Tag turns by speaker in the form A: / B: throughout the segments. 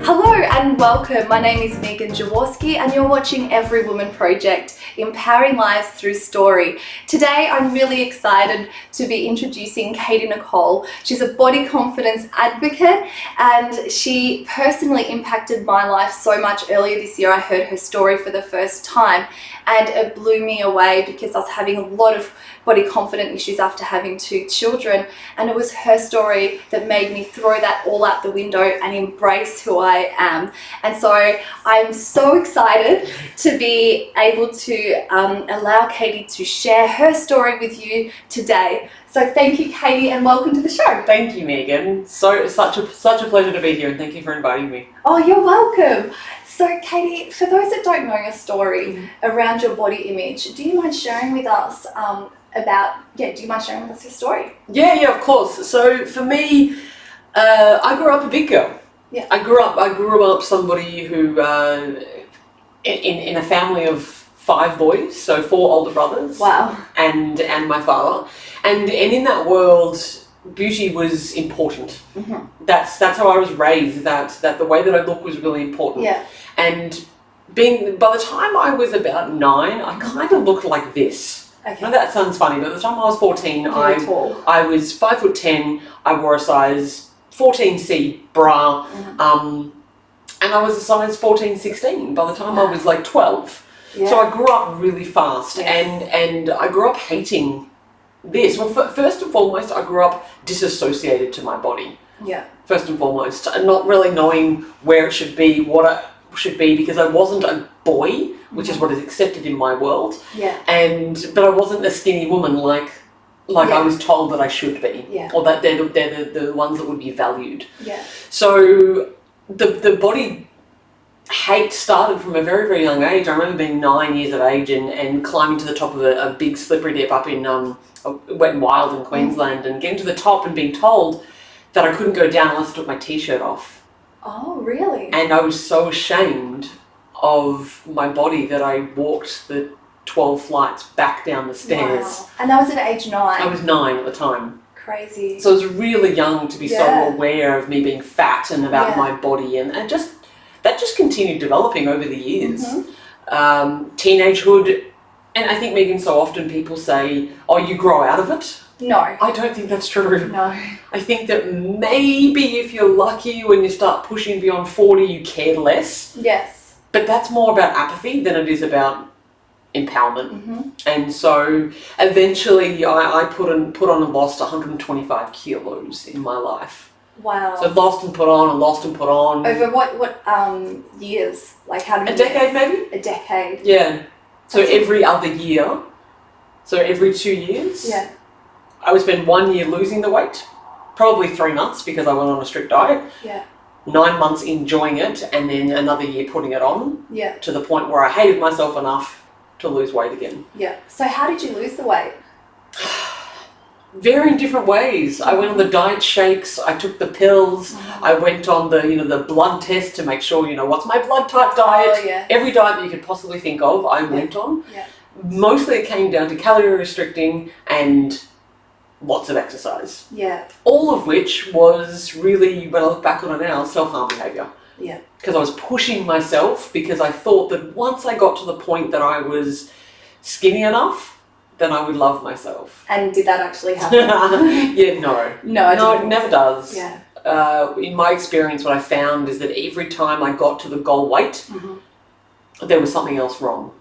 A: Hello and welcome. My name is Jaworski and you're watching Every Woman Project, empowering lives through story. Today I'm really excited to be introducing Nicole. She's a body confidence advocate and she personally impacted my life so much. Earlier this year I heard her story for the first time and it blew me away because I was having a lot of body confidence issues after having 2 children, and it was her story that made me throw that all out the window and embrace who I am. And so I'm so excited to be able to allow Katie to share her story with you today. So thank you, Katie, and welcome to the show.
B: Thank you, Megan. Such a pleasure to be here, and thank you for inviting me.
A: Oh, you're welcome. So Katie, for those that don't know your story around your body image, do you mind sharing with us do you mind sharing with us your story?
B: Yeah, of course. So for me, I grew up a big girl.
A: Yeah.
B: I grew up somebody who, in a family of 5 boys, so 4 older brothers.
A: Wow.
B: And my father. And in that world, beauty was important.
A: Mm-hmm.
B: That's how I was raised, that the way that I look was really important.
A: Yeah.
B: And by the time I was about 9, I kind of looked like this.
A: Okay.
B: I know that sounds funny, but by the time I was 14,
A: tall.
B: I was 5'10". I wore a size 14C bra, and I was a size 14-16 by the time I was like 12.
A: Yeah.
B: So I grew up really fast,
A: Yes.
B: and I grew up hating this. Well, first and foremost, I grew up disassociated to my body.
A: Yeah.
B: First and foremost, and not really knowing where it should be, what it should be, because I wasn't a boy, which is what is accepted in my world.
A: Yeah.
B: But I wasn't a skinny woman like I was told that I should be.
A: Yeah.
B: Or that they're the ones that would be valued.
A: Yeah.
B: So the body hate started from a very, very young age. I remember being 9 years of age and climbing to the top of a big slippery dip up in Wet and Wild in Queensland, and getting to the top and being told that I couldn't go down unless I took my t-shirt off.
A: Oh, really?
B: And I was so ashamed of my body that I walked the 12 flights back down the stairs.
A: Wow. And that was at age 9?
B: I was 9 at the time.
A: Crazy.
B: So I was really young to be so aware of me being fat and about my body, and that just continued developing over the years. Teenagehood, and I think, Megan, so often people say, oh, you grow out of it.
A: No.
B: I don't think that's true.
A: No.
B: I think that maybe if you're lucky, when you start pushing beyond 40, you care less.
A: Yes.
B: But that's more about apathy than it is about empowerment. And so eventually I put on and lost 125 kilos in my life.
A: Wow.
B: So lost and put on and lost and put on.
A: Over what years? Like how many
B: A decade,
A: years?
B: maybe?
A: A decade.
B: Yeah. So every other year, so every 2 years.
A: Yeah.
B: I would spend 1 year losing the weight, probably 3 months because I went on a strict diet.
A: Yeah.
B: 9 months enjoying it, and then another year putting it on.
A: Yeah.
B: To the point where I hated myself enough to lose weight again.
A: Yeah. So how did you lose the weight?
B: Varying different ways. I went on the diet shakes. I took the pills. I went on the blood test to make sure what's my blood type diet.
A: Oh, yeah.
B: Every diet that you could possibly think of, I went on.
A: Yeah.
B: Mostly it came down to calorie restricting and lots of exercise.
A: Yeah.
B: All of which was really, when I look back on it now, self-harm behaviour.
A: Yeah.
B: Because I was pushing myself, because I thought that once I got to the point that I was skinny enough, then I would love myself.
A: And did that actually happen?
B: Yeah, no.
A: No,
B: it never does.
A: Yeah.
B: In my experience, what I found is that every time I got to the goal weight, there was something else wrong.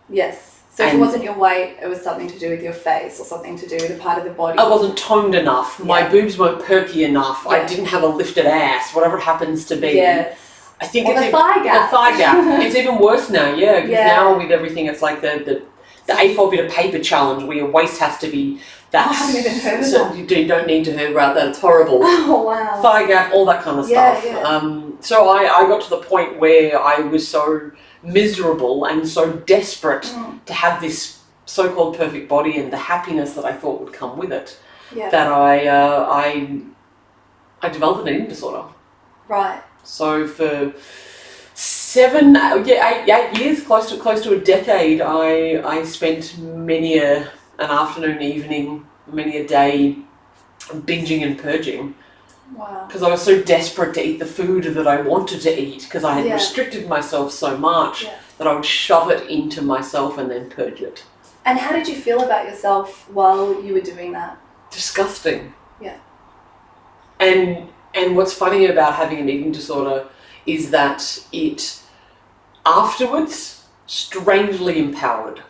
A: Yes. So if it wasn't your weight, it was something to do with your face or something to do with a part of the body.
B: I wasn't toned enough. My boobs weren't perky enough.
A: Yeah.
B: I didn't have a lifted ass, whatever it happens to be.
A: Yes.
B: I think
A: or
B: it's
A: the thigh gap.
B: The thigh gap. It's even worse now, because
A: Yeah.
B: now with everything, it's like the A4 bit of paper challenge where your waist has to be that.
A: I haven't even heard of
B: so
A: that.
B: You don't need to hear about that. It's horrible.
A: Oh, wow.
B: Thigh gap, all that kind of
A: Yeah,
B: stuff.
A: yeah.
B: So I got to the point where I was so miserable and so desperate to have this so-called perfect body and the happiness that I thought would come with it, that I developed an eating disorder.
A: Right.
B: So for 8 years, close to a decade, I spent many an afternoon, evening, many a day binging and purging
A: Wow.
B: because I was so desperate to eat the food that I wanted to eat because I had
A: Yeah.
B: restricted myself so much
A: Yeah.
B: that I would shove it into myself and then purge it.
A: And how did you feel about yourself while you were doing that?
B: Disgusting.
A: Yeah.
B: And what's funny about having an eating disorder is that it afterwards strangely empowered.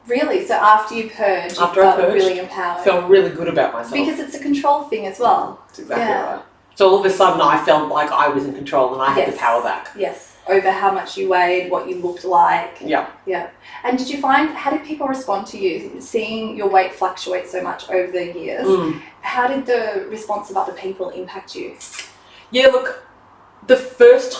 A: Really? So after you purged, you
B: After I
A: felt
B: purged,
A: really empowered?
B: Felt really good about myself.
A: Because it's a control thing as well.
B: That's exactly
A: Yeah.
B: right. So all of a sudden I felt like I was in control and I had the
A: Yes.
B: power back.
A: Yes. Over how much you weighed, what you looked like.
B: Yeah.
A: Yeah. And did you find, how did people respond to you? Seeing your weight fluctuate so much over the years, how did the response of other people impact you?
B: Yeah, look, the first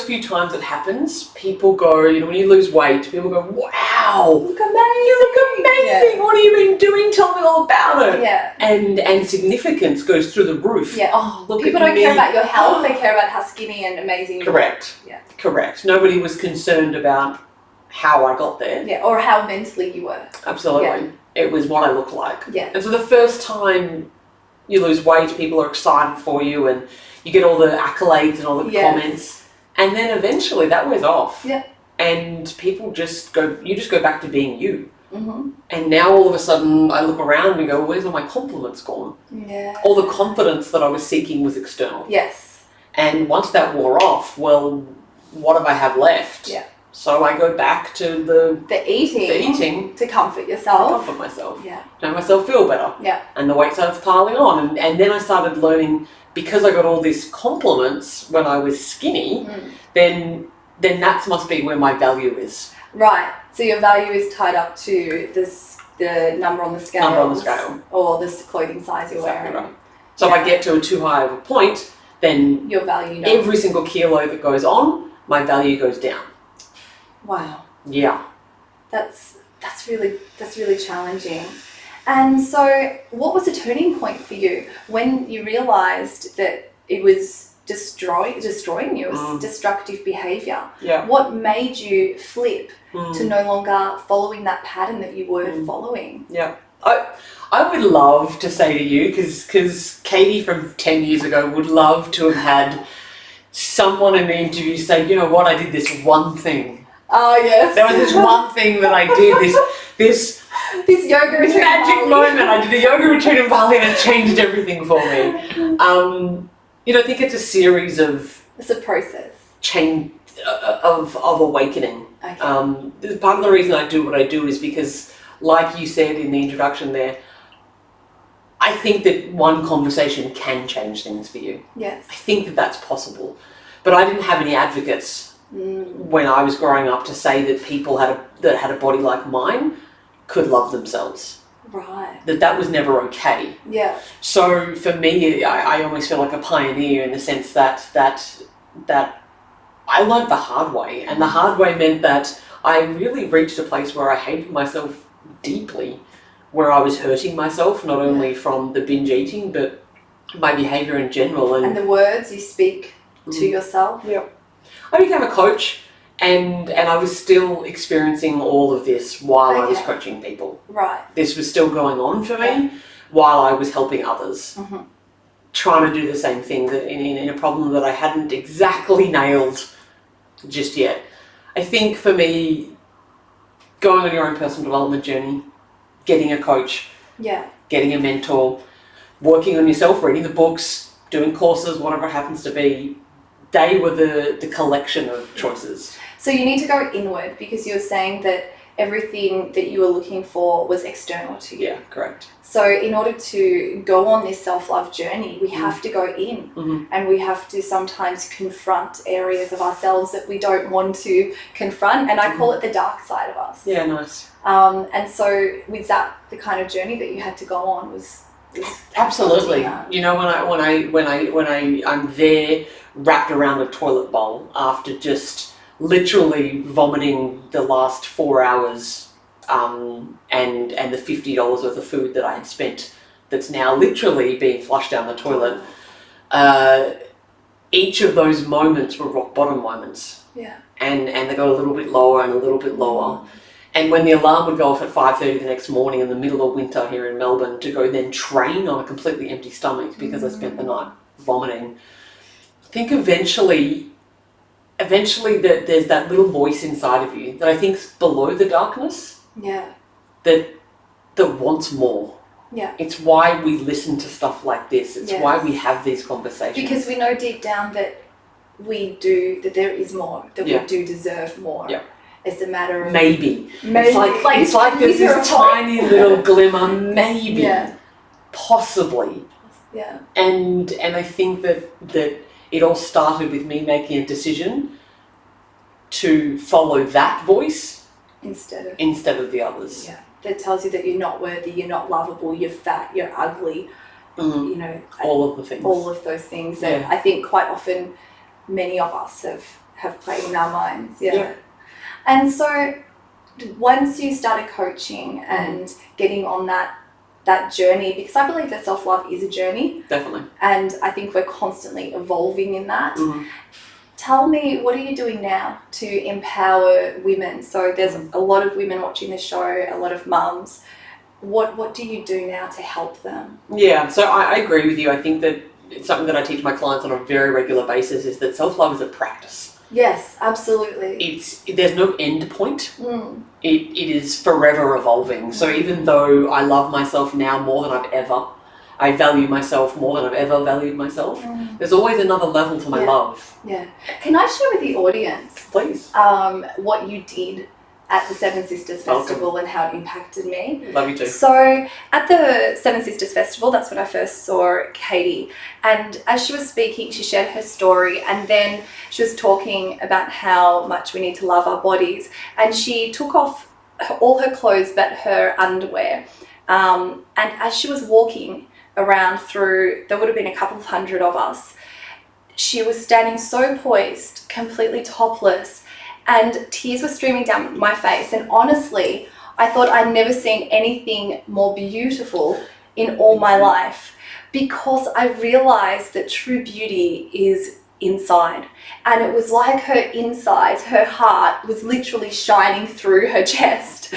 B: few times it happens, people go, when you lose weight, people go, wow,
A: Look amazing.
B: you look amazing.
A: Yeah.
B: What have you been doing? Tell me all about it.
A: Yeah.
B: And significance goes through the roof.
A: Yeah.
B: Oh, look
A: People
B: at
A: don't
B: me.
A: care about your health, they care about how skinny and amazing you are.
B: Correct.
A: Yeah.
B: Correct. Nobody was concerned about how I got there.
A: Yeah, or how mentally you were.
B: Absolutely.
A: Yeah.
B: It was what I looked like.
A: Yeah.
B: And so the first time you lose weight, people are excited for you and you get all the accolades and all the
A: Yes.
B: comments. And then eventually that wears off.
A: Yeah.
B: And people just go back to being you.
A: Mm-hmm.
B: And now all of a sudden I look around and go, where's all my compliments gone?
A: Yeah.
B: All the confidence that I was seeking was external.
A: Yes.
B: And once that wore off, well, what have I have left?
A: Yeah.
B: So I go back to
A: The eating. To comfort
B: to
A: yourself.
B: comfort myself,
A: Yeah.
B: to make myself feel better.
A: Yeah.
B: And the weight started piling on. And then I started learning, because I got all these compliments when I was skinny, then that must be where my value is.
A: Right. So your value is tied up to the number on the scale.
B: Number on the scale.
A: Or the clothing size you're
B: Exactly
A: wearing.
B: right. So if I get to a too high of a point, then
A: Your value.
B: every single kilo that goes on, my value goes down.
A: Wow.
B: Yeah.
A: That's really challenging. And so what was the turning point for you when you realized that it was destroying you, it was destructive behavior?
B: Yeah.
A: What made you flip to no longer following that pattern that you were following?
B: Yeah. I would love to say to you, because Katie from 10 years ago would love to have had someone in the interview say, you know what, I did this one thing.
A: Oh, yes.
B: There was this one thing that I did, this
A: yoga retreat.
B: magic moment. I did a yoga retreat in Bali and it changed everything for me. I think it's a series of
A: It's a process.
B: change, of awakening.
A: Okay.
B: Part of the reason I do what I do is because, like you said in the introduction there, I think that one conversation can change things for you.
A: Yes.
B: I think that that's possible. But I didn't have any advocates when I was growing up to say that people that had a body like mine could love themselves.
A: Right.
B: That was never okay.
A: Yeah.
B: So for me, I almost feel like a pioneer in the sense that I learned the hard way. And the hard way meant that I really reached a place where I hated myself deeply, where I was hurting myself, not only from the binge eating, but my behaviour in general.
A: And the words you speak to yourself.
B: Yeah. I became a coach and I was still experiencing all of this while I was coaching people.
A: Right.
B: This was still going on for me while I was helping others. Trying to do the same thing in a problem that I hadn't exactly nailed just yet. I think for me, going on your own personal development journey, getting a coach, getting a mentor, working on yourself, reading the books, doing courses, whatever it happens to be, they were the collection of choices.
A: So you need to go inward because you were saying that everything that you were looking for was external to you.
B: Yeah, correct.
A: So in order to go on this self-love journey, we have to go in and we have to sometimes confront areas of ourselves that we don't want to confront. And I call it the dark side of us.
B: Yeah, nice.
A: And so was that the kind of journey that you had to go on? Was
B: absolutely. When I'm there wrapped around a toilet bowl after just literally vomiting the last 4 hours, and the $50 worth of food that I had spent that's now literally being flushed down the toilet. Each of those moments were rock bottom moments.
A: Yeah.
B: And they got a little bit lower and a little bit lower. And when the alarm would go off at 5:30 the next morning in the middle of winter here in Melbourne to go then train on a completely empty stomach because I spent the night vomiting, I think eventually that there's that little voice inside of you that I think's below the darkness.
A: Yeah.
B: That wants more.
A: Yeah.
B: It's why we listen to stuff like this. It's
A: Yes.
B: why we have these conversations.
A: Because we know deep down that that there is more, that
B: Yeah.
A: we do deserve more.
B: Yeah.
A: It's a matter of
B: maybe.
A: Maybe.
B: It's like there's this tiny little glimmer, maybe,
A: Yeah.
B: possibly.
A: Yeah.
B: And I think that it all started with me making a decision to follow that voice instead of the others.
A: Yeah. That tells you that you're not worthy, you're not lovable, you're fat, you're ugly. You know,
B: all of the things.
A: All of those things that I think quite often many of us have played in our minds. Yeah. And so once you started coaching and getting on that journey, because I believe that self-love is a journey.
B: Definitely.
A: And I think we're constantly evolving in that.
B: Mm-hmm.
A: Tell me, what are you doing now to empower women? So there's a lot of women watching this show, a lot of mums. What do you do now to help them?
B: Yeah, so I agree with you. I think that it's something that I teach my clients on a very regular basis, is that self-love is a practice.
A: Yes, absolutely.
B: There's no end point. It is forever evolving. So even though I love myself now more than I've ever, I value myself more than I've ever valued myself, there's always another level to my love.
A: Yeah. Can I share with the audience,
B: please,
A: what you did at the Seven Sisters Festival and how it impacted me?
B: Love you too.
A: So at the Seven Sisters Festival, that's when I first saw Katie. And as she was speaking, she shared her story, and then she was talking about how much we need to love our bodies. And she took off all her clothes but her underwear. And as she was walking around through, there would have been a couple of hundred of us, she was standing so poised, completely topless, and tears were streaming down my face. And honestly, I thought I'd never seen anything more beautiful in all my life, because I realized that true beauty is inside. And it was like her insides, her heart was literally shining through her chest.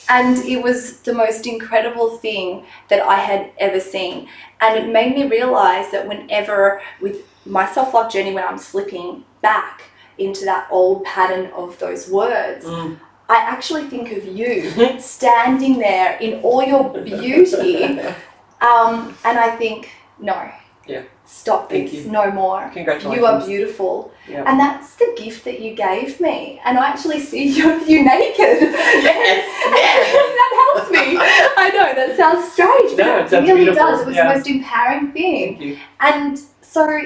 A: And it was the most incredible thing that I had ever seen. And it made me realize that whenever, with my self-love journey, when I'm slipping back into that old pattern of those words, I actually think of you standing there in all your beauty. And I think, no.
B: Yeah.
A: Stop this, no more.
B: Congratulations.
A: You are beautiful.
B: Yeah.
A: And that's the gift that you gave me. And I actually see you naked.
B: Yes.
A: That helps me. I know, that sounds strange,
B: No,
A: but
B: it sounds
A: really
B: beautiful.
A: does. It was the most empowering thing.
B: Thank you.
A: And so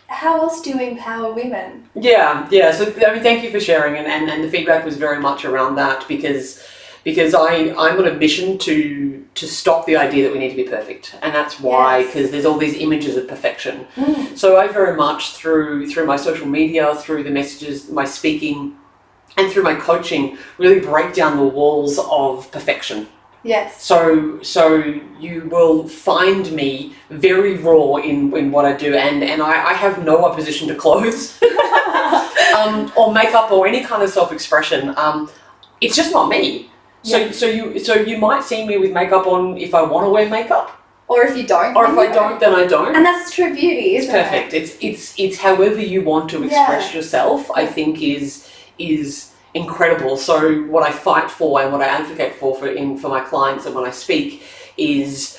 A: how else do you empower women?
B: Yeah. So thank you for sharing, and the feedback was very much around that, because I'm on a mission to stop the idea that we need to be perfect, and that's why, because there's all these images of perfection. So I very much through my social media, through the messages, my speaking, and through my coaching, really break down the walls of perfection.
A: Yes.
B: So you will find me very raw in what I do, and I have no opposition to clothes or makeup or any kind of self-expression. It's just not me. So you might see me with makeup on if I want to wear makeup,
A: or if you don't,
B: or if I don't, then I don't.
A: And that's true beauty, isn't
B: it? It's perfect. It's however you want to express yourself. I think is incredible. So what I fight for and what I advocate for my clients and when I speak is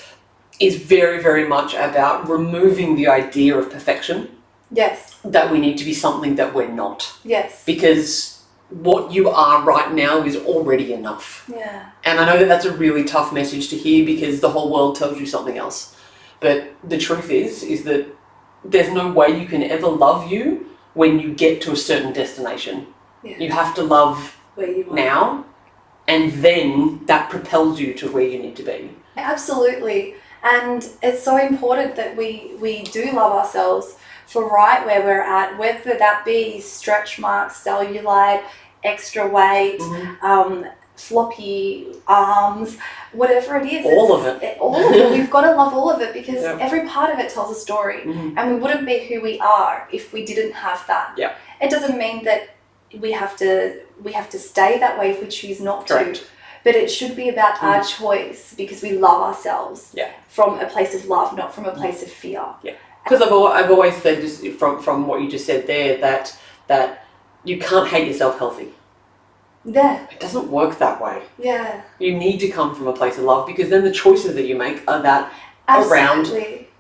B: very, very much about removing the idea of perfection.
A: Yes.
B: That we need to be something that we're not.
A: Yes.
B: Because what you are right now is already enough.
A: Yeah.
B: And I know that that's a really tough message to hear, because the whole world tells you something else. But the truth is that there's no way you can ever love you when you get to a certain destination. Yeah. You have to love
A: where you are
B: now, and then that propels you to where you need to be.
A: Absolutely. And it's so important that we do love ourselves for right where we're at, whether that be stretch marks, cellulite, extra weight, floppy arms, whatever it is.
B: All of it.
A: All of it. We've got to love all of it, because every part of it tells a story. And we wouldn't be who we are if we didn't have that.
B: Yeah.
A: It doesn't mean that we have to stay that way if we choose not
B: Correct.
A: to. But it should be about our choice, because we love ourselves from a place of love, not from a place of fear.
B: Yeah. Because I've always said, just from what you just said there, that you can't hate yourself healthy.
A: Yeah.
B: It doesn't work that way.
A: Yeah.
B: You need to come from a place of love, because then the choices that you make are that
A: Absolutely.
B: around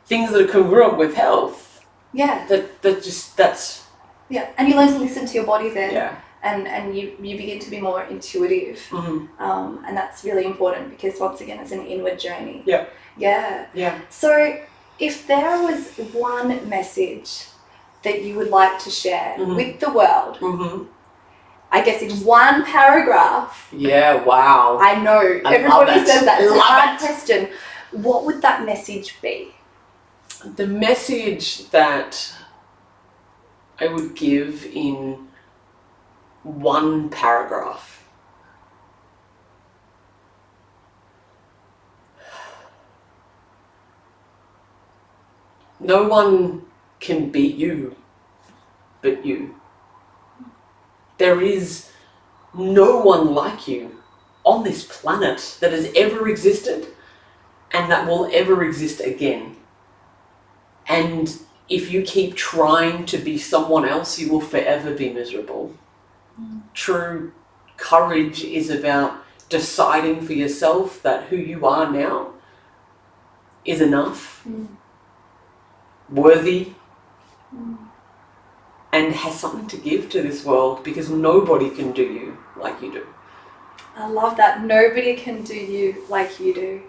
B: things that are congruent with health.
A: Yeah.
B: That's
A: Yeah. And you learn to listen to your body then.
B: yeah.
A: And you begin to be more intuitive.
B: Mm-hmm.
A: And that's really important, because once again, it's an inward journey.
B: Yeah.
A: Yeah.
B: Yeah.
A: So if there was one message that you would like to share with the world,
B: Mm-hmm.
A: I guess in one paragraph.
B: Yeah, wow.
A: I know, everybody says that. It's a hard
B: it.
A: question. What would that message be?
B: The message that I would give in one paragraph. No one can beat you but you. There is no one like you on this planet that has ever existed and that will ever exist again. And if you keep trying to be someone else, you will forever be miserable. True courage is about deciding for yourself that who you are now is enough, worthy, and has something to give to this world, because nobody can do you like you do.
A: I love that. Nobody can do you like you do.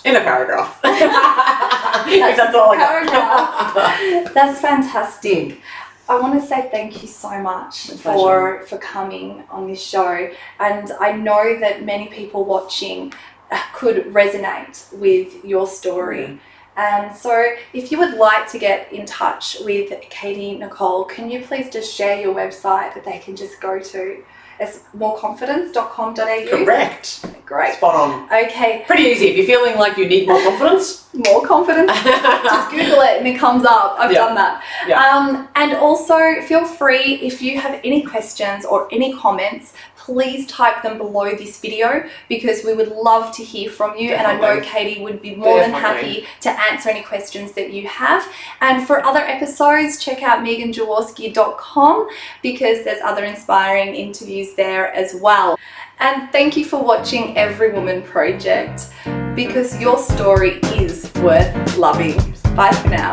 B: In a paragraph. That's all I got.
A: That's fantastic. I want to say thank you so much for coming on this show. And I know that many people watching could resonate with your story. And so if you would like to get in touch with Katie Nicole, can you please just share your website that they can just go to? It's moreconfidence.com.au.
B: Correct.
A: Great.
B: Spot on.
A: Okay.
B: Pretty easy. If you're feeling like you need more confidence.
A: More confidence. Just Google it and it comes up. I've done that.
B: Yeah.
A: And also feel free, if you have any questions or any comments, please type them below this video, because we would love to hear from you.
B: Definitely.
A: And I know Katie would be more than happy to answer any questions that you have. And for other episodes, check out meganjaworski.com, because there's other inspiring interviews there as well. And thank you for watching Every Woman Project, because your story is worth loving. Bye for now.